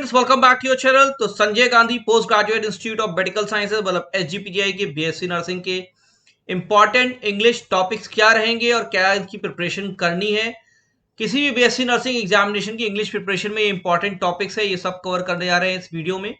Friends, welcome back to your channel. तो Sanjay Gandhi post graduate institute of medical sciences मतलब SGPGI के BSc nursing के important English topics क्या रहेंगे और क्या इनकी प्रिपरेशन करनी है। किसी भी बीएससी नर्सिंग एग्जामिनेशन की इंग्लिश प्रिपरेशन में ये इंपॉर्टेंट टॉपिक्स है, ये सब कवर करने जा रहे हैं इस वीडियो में।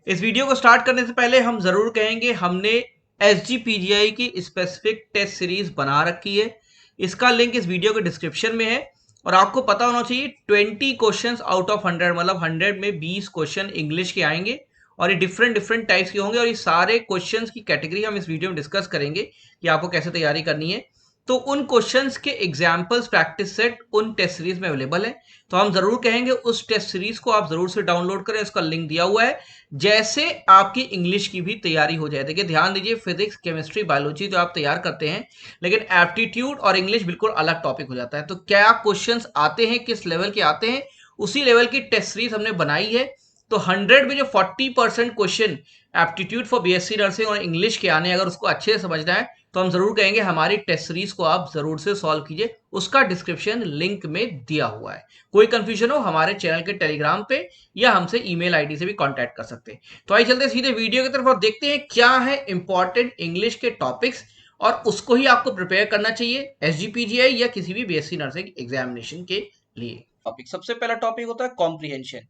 इस वीडियो को स्टार्ट करने से पहले हम जरूर कहेंगे, हमने एसजीपीजीआई की स्पेसिफिक टेस्ट सीरीज बना रखी है। इसका लिंक इस वीडियो के डिस्क्रिप्शन में है। और आपको पता होना चाहिए 20 क्वेश्चंस आउट ऑफ 100 मतलब 100 में 20 क्वेश्चन इंग्लिश के आएंगे और ये डिफरेंट डिफरेंट टाइप्स के होंगे। और ये सारे क्वेश्चंस की कैटेगरी हम इस वीडियो में डिस्कस करेंगे कि आपको कैसे तैयारी करनी है। तो उन क्वेश्चंस के एग्जाम्पल्स प्रैक्टिस सेट उन टेस्ट सीरीज में अवेलेबल है। तो हम जरूर कहेंगे उस टेस्ट सीरीज को आप जरूर से डाउनलोड करें, उसका लिंक दिया हुआ है, जैसे आपकी इंग्लिश की भी तैयारी हो जाए। देखिए ध्यान दीजिए, फिजिक्स केमिस्ट्री बायोलॉजी तो आप तैयार करते हैं, लेकिन एप्टीट्यूड और इंग्लिश बिल्कुल अलग टॉपिक हो जाता है। तो क्या क्वेश्चंस आते हैं, किस लेवल के आते हैं, उसी लेवल की टेस्ट सीरीज हमने बनाई है। तो 100 में जो 40% question aptitude for BSc nursing और इंग्लिश के आने, अगर उसको अच्छे से समझना है तो हम जरूर कहेंगे हमारी टेस्ट सीरीज को आप जरूर से सॉल्व कीजिए। उसका डिस्क्रिप्शन लिंक में दिया हुआ है। कोई कंफ्यूजन हो हमारे चैनल के टेलीग्राम पे या हमसे ईमेल आईडी से भी कांटेक्ट कर सकते हैं। तो आइए चलते सीधे वीडियो की तरफ और देखते हैं क्या है इंपॉर्टेंट इंग्लिश के टॉपिक्स और उसको ही आपको प्रिपेयर करना चाहिए एसजीपीजीआई या किसी भी बीएससी नर्सिंग एग्जामिनेशन के लिए। टॉपिक, सबसे पहला टॉपिक होता है कॉम्प्रिहेंशन।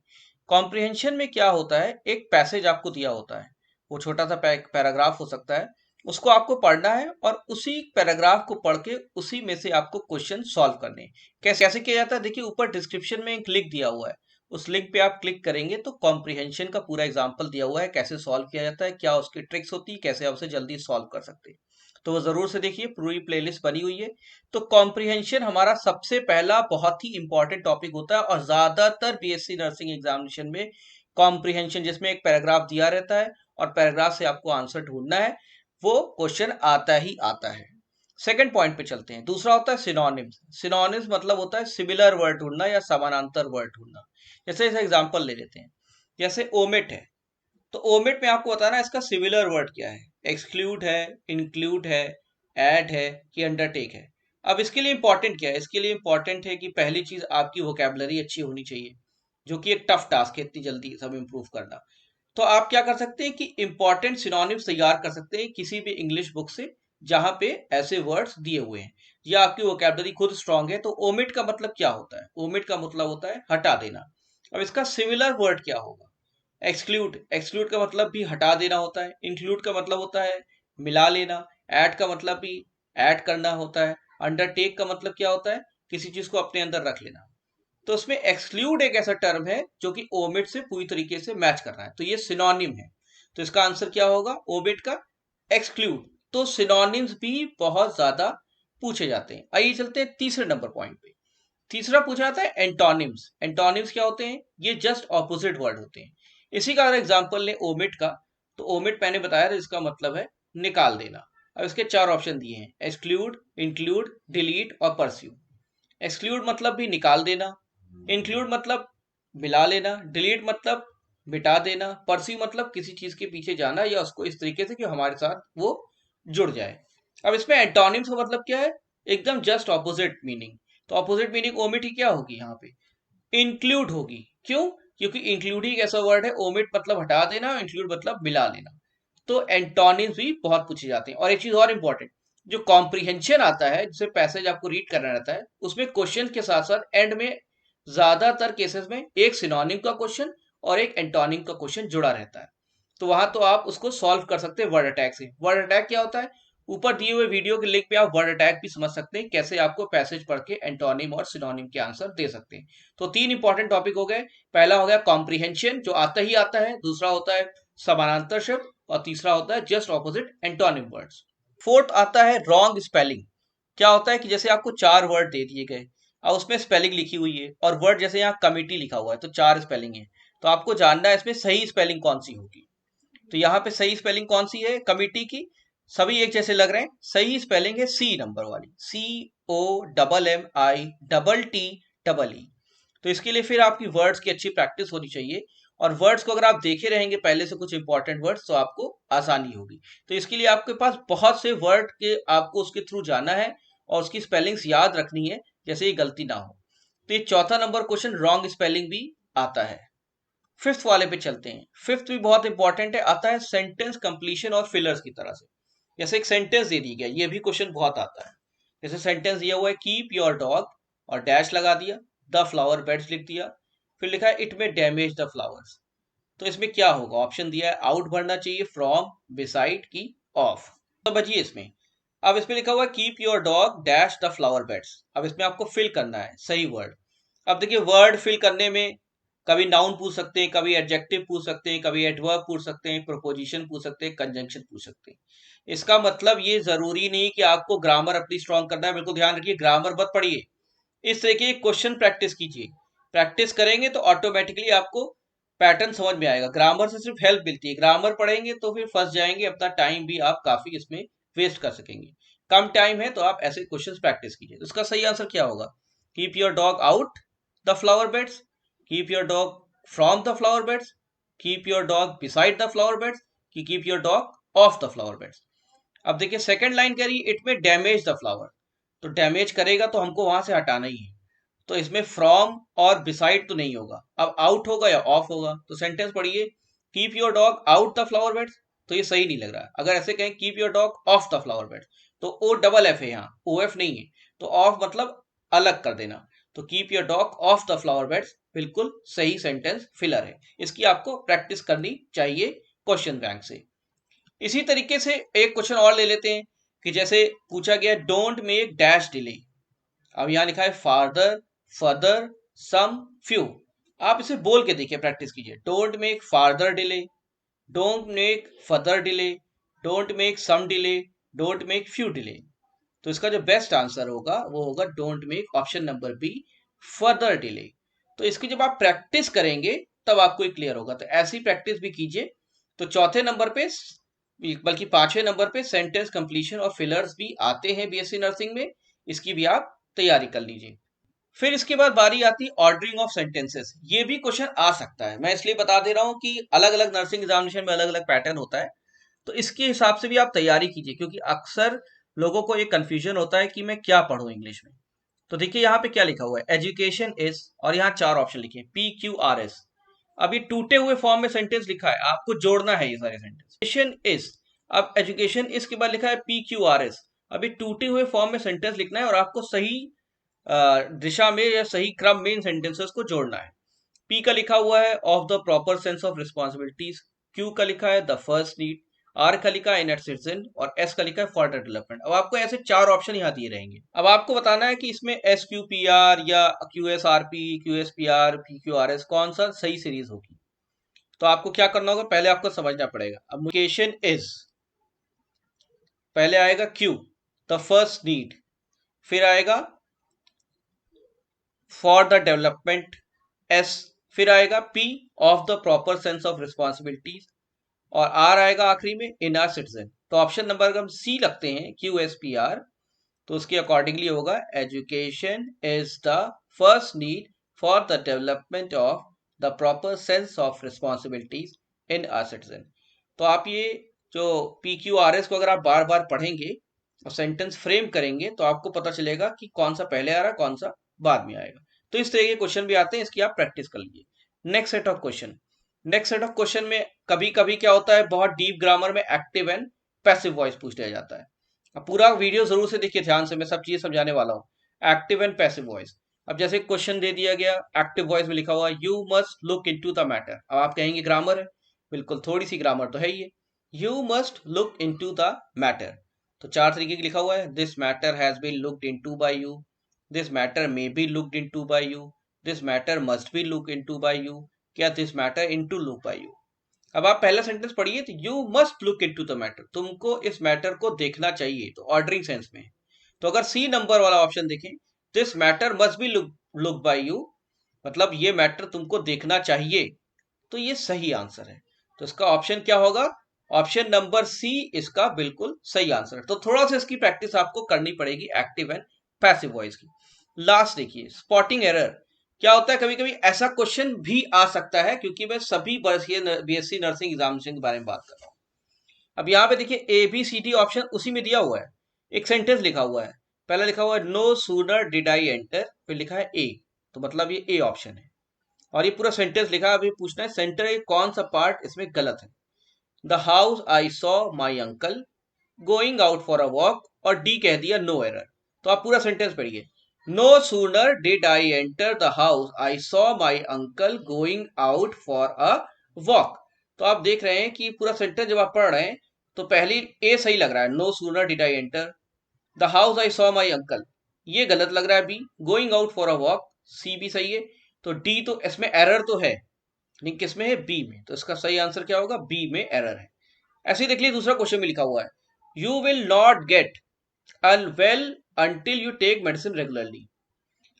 कॉम्प्रिहेंशन में क्या होता है, एक पैसेज आपको दिया होता है, वो छोटा सा पैराग्राफ हो सकता है, उसको आपको पढ़ना है और उसी पैराग्राफ को पढ़ के उसी में से आपको क्वेश्चन सॉल्व करने हैं। कैसे कैसे किया जाता है, देखिए ऊपर डिस्क्रिप्शन में एक लिंक दिया हुआ है, उस लिंक पे आप क्लिक करेंगे तो कॉम्प्रिहेंशन का पूरा एग्जाम्पल दिया हुआ है, कैसे सॉल्व किया जाता है, क्या उसकी ट्रिक्स होती है, कैसे आप उसे जल्दी सॉल्व कर सकते हैं। तो वो जरूर से देखिए, पूरी प्लेलिस्ट बनी हुई है। तो कॉम्प्रिहेंशन हमारा सबसे पहला बहुत ही इंपॉर्टेंट टॉपिक होता है और ज्यादातर बीएससी नर्सिंग एग्जामिनेशन में कॉम्प्रिहेंशन, जिसमें एक पैराग्राफ दिया रहता है और पैराग्राफ से आपको आंसर ढूंढना है, वो क्वेश्चन आता ही आता है। सेकंड पॉइंट पे चलते हैं। दूसरा होता है सिनोनिम्स। सिनोनिम्स मतलब होता है सिमिलर वर्ड ढूंढना या समानांतर वर्ड ढूंढना। जैसे एग्जांपल ले लेते हैं, जैसे ओमिट है, तो ओमिट में आपको बताना है इसका सिमिलर वर्ड क्या है। एक्सक्लूड है, इंक्लूड है, ऐड है कि अंडरटेक है। अब इसके लिए इंपॉर्टेंट क्या है, इसके लिए इंपॉर्टेंट है कि पहली चीज आपकी वोकैबुलरी अच्छी होनी चाहिए, जो कि एक टफ टास्क है इतनी जल्दी सब इंप्रूव करना। तो आप क्या कर सकते हैं कि इंपॉर्टेंट सिनोनिम्स तैयार कर सकते हैं किसी भी इंग्लिश बुक से जहां पे ऐसे वर्ड्स दिए हुए हैं या आपकी वोकैबुलरी खुद स्ट्रांग है। तो ओमिट का मतलब क्या होता है, ओमिट का मतलब होता है हटा देना। अब इसका सिमिलर वर्ड क्या होगा, एक्सक्लूड। एक्सक्लूड का मतलब भी हटा देना होता है। इंक्लूड का मतलब होता है मिला लेना। ऐड का मतलब भी ऐड करना होता है। अंडरटेक का मतलब क्या होता है, किसी चीज को अपने अंदर रख लेना। तो उसमें एक्सक्लूड एक ऐसा टर्म है जो कि ओमिट से पूरी तरीके से मैच कर रहा है, तो ये सिनोनिम है। तो इसका आंसर क्या होगा, ओमिट का एक्सक्लूड। तो सिनोनिम्स भी बहुत ज्यादा पूछे जाते हैं। आइए चलते हैं तीसरे नंबर पॉइंट पे। तीसरा पूछा जाता है एंटोनिम्स। एंटोनिम्स क्या होते हैं, ये जस्ट ऑपोजिट वर्ड होते हैं। इसी का अगर एग्जांपल ले ओमिट का, तो ओमिट मैंने बताया था इसका मतलब है निकाल देना। अब इसके चार ऑप्शन दिए हैं, एक्सक्लूड, इंक्लूड, डिलीट और परस्यू। एक्सक्लूड मतलब भी निकाल देना, इंक्लूड मतलब मिला लेना, डिलीट मतलब मिटा देना, परस्यू मतलब किसी चीज के पीछे जाना या उसको इस तरीके से कि हमारे साथ वो जुड़ जाए। अब इसमें एंटोनिम्स का मतलब क्या है, एकदम जस्ट ऑपोजिट मीनिंग। तो ऑपोजिट मीनिंग ओमिट ही क्या होगी, यहाँ पे इंक्लूड होगी। क्यों, क्योंकि इंक्लूड ही एक ऐसा वर्ड है, ओमिट मतलब हटा देना, इंक्लूड मतलब मिला लेना। तो एंटोनिम्स भी बहुत पूछे जाते हैं। और एक चीज और इंपॉर्टेंट, जो कॉम्प्रिहेंशन आता है, जिसे पैसेज आपको रीड करना रहता है, उसमें क्वेश्चन के साथ साथ एंड में ज्यादातर केसेस में एक सिनोनिम का क्वेश्चन और एक एंटोनिम का क्वेश्चन जुड़ा रहता है। तो वहां तो आप उसको सॉल्व कर सकते हैं वर्ड अटैक से। वर्ड अटैक क्या होता है, ऊपर दिए हुए वीडियो के लिंक पे आप वर्ड अटैक भी समझ सकते हैं, कैसे आपको पैसेज पढ़ के एंटोनिम और सिनोनिम के आंसर दे सकते हैं। तो तीन इंपॉर्टेंट टॉपिक हो गए। पहला हो गया कॉम्प्रिहेंशन, जो आता ही आता है। दूसरा होता है समानांतर शब्द और तीसरा होता है just opposite antonym words. Fourth आता है रॉन्ग स्पेलिंग। क्या होता है कि जैसे आपको चार वर्ड दे दिए गए और उसमें स्पेलिंग लिखी हुई है, और वर्ड जैसे यहाँ कमिटी लिखा हुआ है तो चार स्पेलिंग है, तो आपको जानना है इसमें सही स्पेलिंग कौन सी होगी। तो यहाँ पे सही स्पेलिंग कौन सी है कमिटी की, सभी एक जैसे लग रहे हैं। सही स्पेलिंग है सी नंबर वाली, COMMI TT तो इसके लिए फिर आपकी वर्ड्स की अच्छी प्रैक्टिस होनी चाहिए। और वर्ड्स को अगर आप देखे रहेंगे पहले से कुछ इंपॉर्टेंट वर्ड्स, तो आपको आसानी होगी। तो इसके लिए आपके पास बहुत से वर्ड के आपको उसके थ्रू जाना है और उसकी स्पेलिंग्स याद रखनी है, जैसे ये गलती ना हो। तो ये चौथा नंबर क्वेश्चन रॉन्ग स्पेलिंग भी आता है। फिफ्थ वाले पे चलते हैं। फिफ्थ भी बहुत इंपॉर्टेंट है, आता है सेंटेंस कंप्लीशन और फिलर्स की तरह से। जैसे एक सेंटेंस दे दी गया, ये भी क्वेश्चन बहुत आता है। जैसे सेंटेंस दिया हुआ है कीप योर डॉग और डैश लगा दिया, द फ्लावर बेड्स लिख दिया, फिर लिखा है it may damage the flowers. तो इसमें क्या होगा, ऑप्शन दिया है आउट भरना चाहिए, फ्रॉम, बिसाइड की ऑफ। तो बचिए इसमें। अब इसमें लिखा हुआ है keep your dog dash the flower beds. अब इसमें आपको फिल करना है सही वर्ड। अब देखिए वर्ड फिल करने में कभी नाउन पूछ सकते हैं, कभी एडजेक्टिव पूछ सकते हैं, कभी एडवर्ब पूछ सकते हैं, प्रोपोजिशन पूछ सकते हैं, कंजंक्शन पूछ सकते हैं। इसका मतलब ये जरूरी नहीं कि आपको ग्रामर अपनी स्ट्रॉन्ग करना है। बिल्कुल ध्यान रखिए, ग्रामर मत पढ़िए, इस तरह के क्वेश्चन प्रैक्टिस कीजिए। प्रैक्टिस करेंगे तो ऑटोमेटिकली आपको पैटर्न समझ में आएगा। ग्रामर से सिर्फ हेल्प मिलती है, ग्रामर पढ़ेंगे तो फिर फंस जाएंगे, अपना टाइम भी आप काफी इसमें वेस्ट कर सकेंगे। कम टाइम है तो आप ऐसे क्वेश्चन प्रैक्टिस कीजिए। इसका सही आंसर क्या होगा, keep your dog out the flower beds, keep your dog from the flower beds, keep your dog beside the flower beds, कि keep your dog off the flower beds. अब देखिए second line कह रही है it may damage the flower, तो damage करेगा तो हमको वहां से हटाना ही है, तो इसमें फ्रॉम और बिसाइड तो नहीं होगा। अब आउट होगा या ऑफ होगा। तो सेंटेंस पढ़िए, keep your dog out the flower beds, तो ये सही नहीं लग रहा है। अगर ऐसे कहें keep your dog off the flower beds, तो ओ डबल एफ है यहाँ, ओ एफ नहीं है, तो ऑफ मतलब अलग कर देना। तो keep your dog off the flower beds बिल्कुल सही सेंटेंस फिलर है। इसकी आपको प्रैक्टिस करनी चाहिए क्वेश्चन बैंक से। इसी तरीके से एक क्वेश्चन और ले लेते हैं कि जैसे पूछा गया डोंट मेक डैश डिले। अब यहां लिखा है फादर, फर्दर, सम, फ्यू। आप इसे बोल के देखिए, प्रैक्टिस कीजिए। Don't make father delay, don't make further delay, don't make some delay, don't make few delay. तो इसका जो बेस्ट आंसर होगा वो होगा don't make, option number B, further delay. तो इसकी जब आप प्रैक्टिस करेंगे तब आपको ये क्लियर होगा। तो ऐसी प्रैक्टिस भी कीजिए। तो चौथे नंबर पे, बल्कि पांचवें नंबर पे सेंटेंस कंप्लीशन और फिलर्स भी आते हैं बीएससी नर्सिंग में, इसकी भी आप तैयारी कर लीजिए। फिर इसके बाद बारी आती है ऑर्डरिंग ऑफ सेंटेंसेस। ये भी क्वेश्चन आ सकता है, मैं इसलिए बता दे रहा हूं कि अलग अलग नर्सिंग एग्जामिनेशन में अलग अलग पैटर्न होता है, तो इसके हिसाब से भी आप तैयारी कीजिए, क्योंकि अक्सर लोगों को एक कंफ्यूजन होता है कि मैं क्या पढूं इंग्लिश में। तो देखिए यहाँ पे क्या लिखा हुआ है, एजुकेशन इज, और यहाँ चार ऑप्शन लिखे PQRS। अब ये टूटे हुए फॉर्म में सेंटेंस लिखा है, आपको जोड़ना है ये सारे सेंटेंस। एजुकेशन इज, अब एजुकेशन इज के बाद लिखा है PQRS। अभी टूटे हुए फॉर्म में सेंटेंस लिखना है और आपको सही दिशा में या सही क्रम में इन सेंटेंसेस को जोड़ना है। पी का लिखा हुआ है of the proper sense of responsibilities, Q का लिखा है द फर्स्ट नीड, आर का लिखा है इन सिटीजन, और एस का लिखा है फॉर डेवलपमेंट। अब आपको ऐसे चार ऑप्शन यहाँ दिए रहेंगे। अब आपको बताना है कि इसमें SQPR या QSRP, QSPR, PQRS कौन सा सही सीरीज होगी। तो आपको क्या करना होगा, पहले आपको समझना पड़ेगा। अब एजुकेशन इज, पहले आएगा Q, द फर्स्ट नीड, फिर आएगा फॉर द डेवलपमेंट S, फिर आएगा P, of the proper sense of responsibilities, और R आएगा आखिरी में इन आर सिटीजन। तो ऑप्शन नंबर अगर हम C लगते हैं QSPR, तो उसके अकॉर्डिंगली होगा education is the first need for the development of the proper sense of responsibilities in are citizen. तो आप ये जो PQRS को अगर आप बार बार पढ़ेंगे और सेंटेंस फ्रेम करेंगे तो आपको पता चलेगा कि कौन सा पहले आ रहा है, कौन सा बाद में आएगा। तो इस तरह के क्वेश्चन भी आते हैं, इसकी आप प्रैक्टिस कर लीजिए। Next set of question, next set of question में कभी कभी क्या होता है, बहुत डीप ग्रामर में एक्टिव एंड पैसिव वॉइस पूछ लिया जाता है। अब पूरा वीडियो जरूर से देखिए ध्यान से, मैं सब चीजें समझाने वाला हूँ। एक्टिव एंड पैसिव वॉइस, अब जैसे क्वेश्चन दे दिया गया, एक्टिव वॉइस में लिखा हुआ you must look into the matter. अब आप कहेंगे ग्रामर है, बिल्कुल थोड़ी सी ग्रामर तो है ही है। You must look into the matter, तो चार तरीके की लिखा हुआ है, this matter has been looked into by you, this matter may be looked into by you, this matter must be look into by you, क्या this matter into look by you. अब आप पहला सेंटेंस पढ़िए, तो you must look into the matter, तुमको इस matter को देखना चाहिए, तो ऑर्डरिंग सेंस में। तो अगर सी नंबर वाला ऑप्शन देखें, this matter must be look by you, मतलब ये मैटर तुमको देखना चाहिए, तो ये सही आंसर है। तो इसका ऑप्शन क्या होगा, ऑप्शन नंबर सी इसका बिल्कुल सही आंसर है। तो थोड़ा सा इसकी प्रैक्टिस आपको करनी पड़ेगी एक्टिव एंड पैसिव वॉइस की। लास्ट देखिए स्पॉटिंग एरर, क्या होता है, कभी कभी ऐसा क्वेश्चन भी आ सकता है, क्योंकि मैं सभी BSc नर्सिंग एग्जामिनेशन के बारे में बात कर रहा हूँ। अब यहाँ पे देखिए ABCD ऑप्शन उसी में दिया हुआ है, एक सेंटेंस लिखा हुआ है, पहला लिखा हुआ है no sooner did I enter, फिर लिखा है ए, तो मतलब ये ए ऑप्शन है। और ये पूरा सेंटेंस लिखा, अभी पूछना है सेंटर ये कौन सा पार्ट इसमें गलत है। The house I saw my uncle going out for a walk, और डी कह दिया नो एरर। तो आप पूरा सेंटेंस पढ़िए। No sooner did I enter the house I saw my uncle going out for a walk. तो आप देख रहे हैं कि पूरा सेंटेंस जब आप पढ़ रहे हैं तो पहली ए सही लग रहा है, no sooner did I enter the house I saw my uncle, ये गलत लग रहा है B. Going out for a walk, C भी सही है। तो डी तो इसमें एरर तो है, लेकिन किसमें है, बी में। तो इसका सही आंसर क्या होगा, बी में एरर है। ऐसे ही देख लीजिए दूसरा क्वेश्चन में लिखा हुआ है, you will not get well until you take medicine regularly.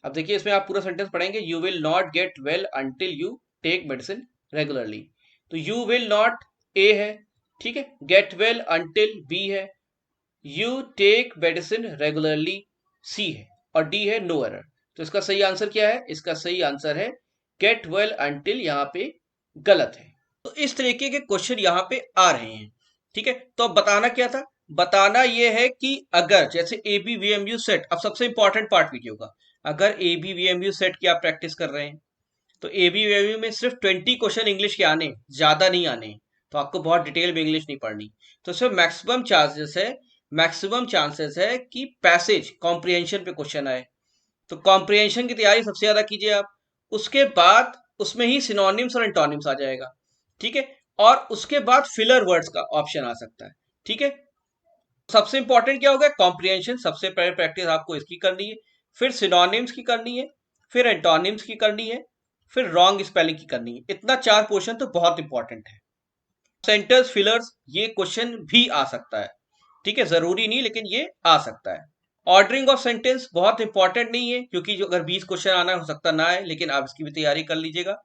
अब देखिए इसमें आप पूरा सेंटेंस पढ़ेंगे, you will not get well until you take medicine regularly. तो यू विल नॉट ए है, ठीक है, गेट वेल अंटिल बी है, you take medicine regularly C है, और डी है नो एरर। तो इसका सही आंसर क्या है, इसका सही आंसर है गेट वेल अंटिल, यहां पे गलत है। तो इस तरीके के क्वेश्चन यहां पे आ रहे हैं, ठीक है। तो अब बताना क्या था, बताना यह है कि अगर जैसे A B V M U set, अब सबसे इंपॉर्टेंट पार्ट वीडियो का, अगर A B V M U set की आप प्रैक्टिस कर रहे हैं तो A B V M U में सिर्फ 20 क्वेश्चन इंग्लिश के आने, ज्यादा नहीं आने। तो आपको बहुत डिटेल में इंग्लिश नहीं पढ़नी। तो इसमें मैक्सिमम चांसेस है कि पैसेज कॉम्प्रिहेंशन पे क्वेश्चन आए। तो कॉम्प्रिहेंशन की तैयारी सबसे ज्यादा कीजिए आप। उसके बाद उसमें ही सिनोनिम्स और एंटोनिम्स आ जाएगा, ठीक है। और उसके बाद फिलर वर्ड्स का ऑप्शन आ सकता है, ठीक है। सबसे इंपॉर्टेंट क्या होगा, कॉम्प्रिहेंशन। सबसे पहले प्रैक्टिस आपको इसकी करनी है, फिर सिनोनिम्स की करनी है, फिर एंटोनिम्स की करनी है, फिर रॉन्ग स्पेलिंग की करनी है। इतना 4 पोर्शन तो बहुत इंपॉर्टेंट है। सेंटर्स फिलर्स ये क्वेश्चन भी आ सकता है, ठीक है, जरूरी नहीं लेकिन ये आ सकता है। ऑर्डरिंग ऑफ सेंटेंस बहुत इंपॉर्टेंट नहीं है, क्योंकि जो अगर 20 क्वेश्चन आना हो सकता ना है, लेकिन आप इसकी भी तैयारी कर लीजिएगा।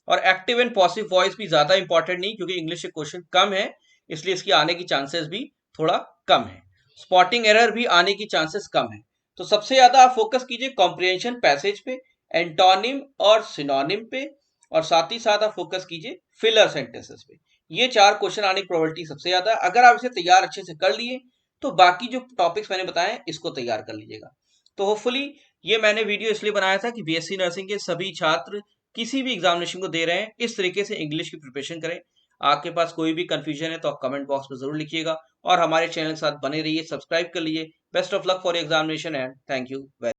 और एक्टिव एंड पॉसिव वॉइस भी ज्यादा इंपॉर्टेंट नहीं, क्योंकि इंग्लिश के क्वेश्चन कम है, इसलिए इसकी आने की चांसेस भी थोड़ा कम है। स्पॉटिंग एरर भी आने की चांसेस कम है। तो सबसे ज्यादा आप फोकस कीजिए कॉम्प्रिहेंशन पैसेज पे, एंटोनिम और सिनोनिम पे, और साथ ही साथ आप फोकस कीजिए फिलर सेंटेंसेस पे। ये 4 क्वेश्चन आने की प्रोबेबिलिटी सबसे ज्यादा है। अगर आप इसे तैयार अच्छे से कर लिए तो बाकी जो टॉपिक्स मैंने बताए इसको तैयार कर लीजिएगा। तो होपफुली ये मैंने वीडियो इसलिए बनाया था कि बीएससी नर्सिंग के सभी छात्र किसी भी एग्जामिनेशन को दे रहे हैं, इस तरीके से इंग्लिश की प्रिपरेशन करें। आपके पास कोई भी कंफ्यूजन है तो आप कमेंट बॉक्स में जरूर लिखिएगा, और हमारे चैनल के साथ बने रहिए, सब्सक्राइब कर लीजिए। Best of luck for examination and thank you very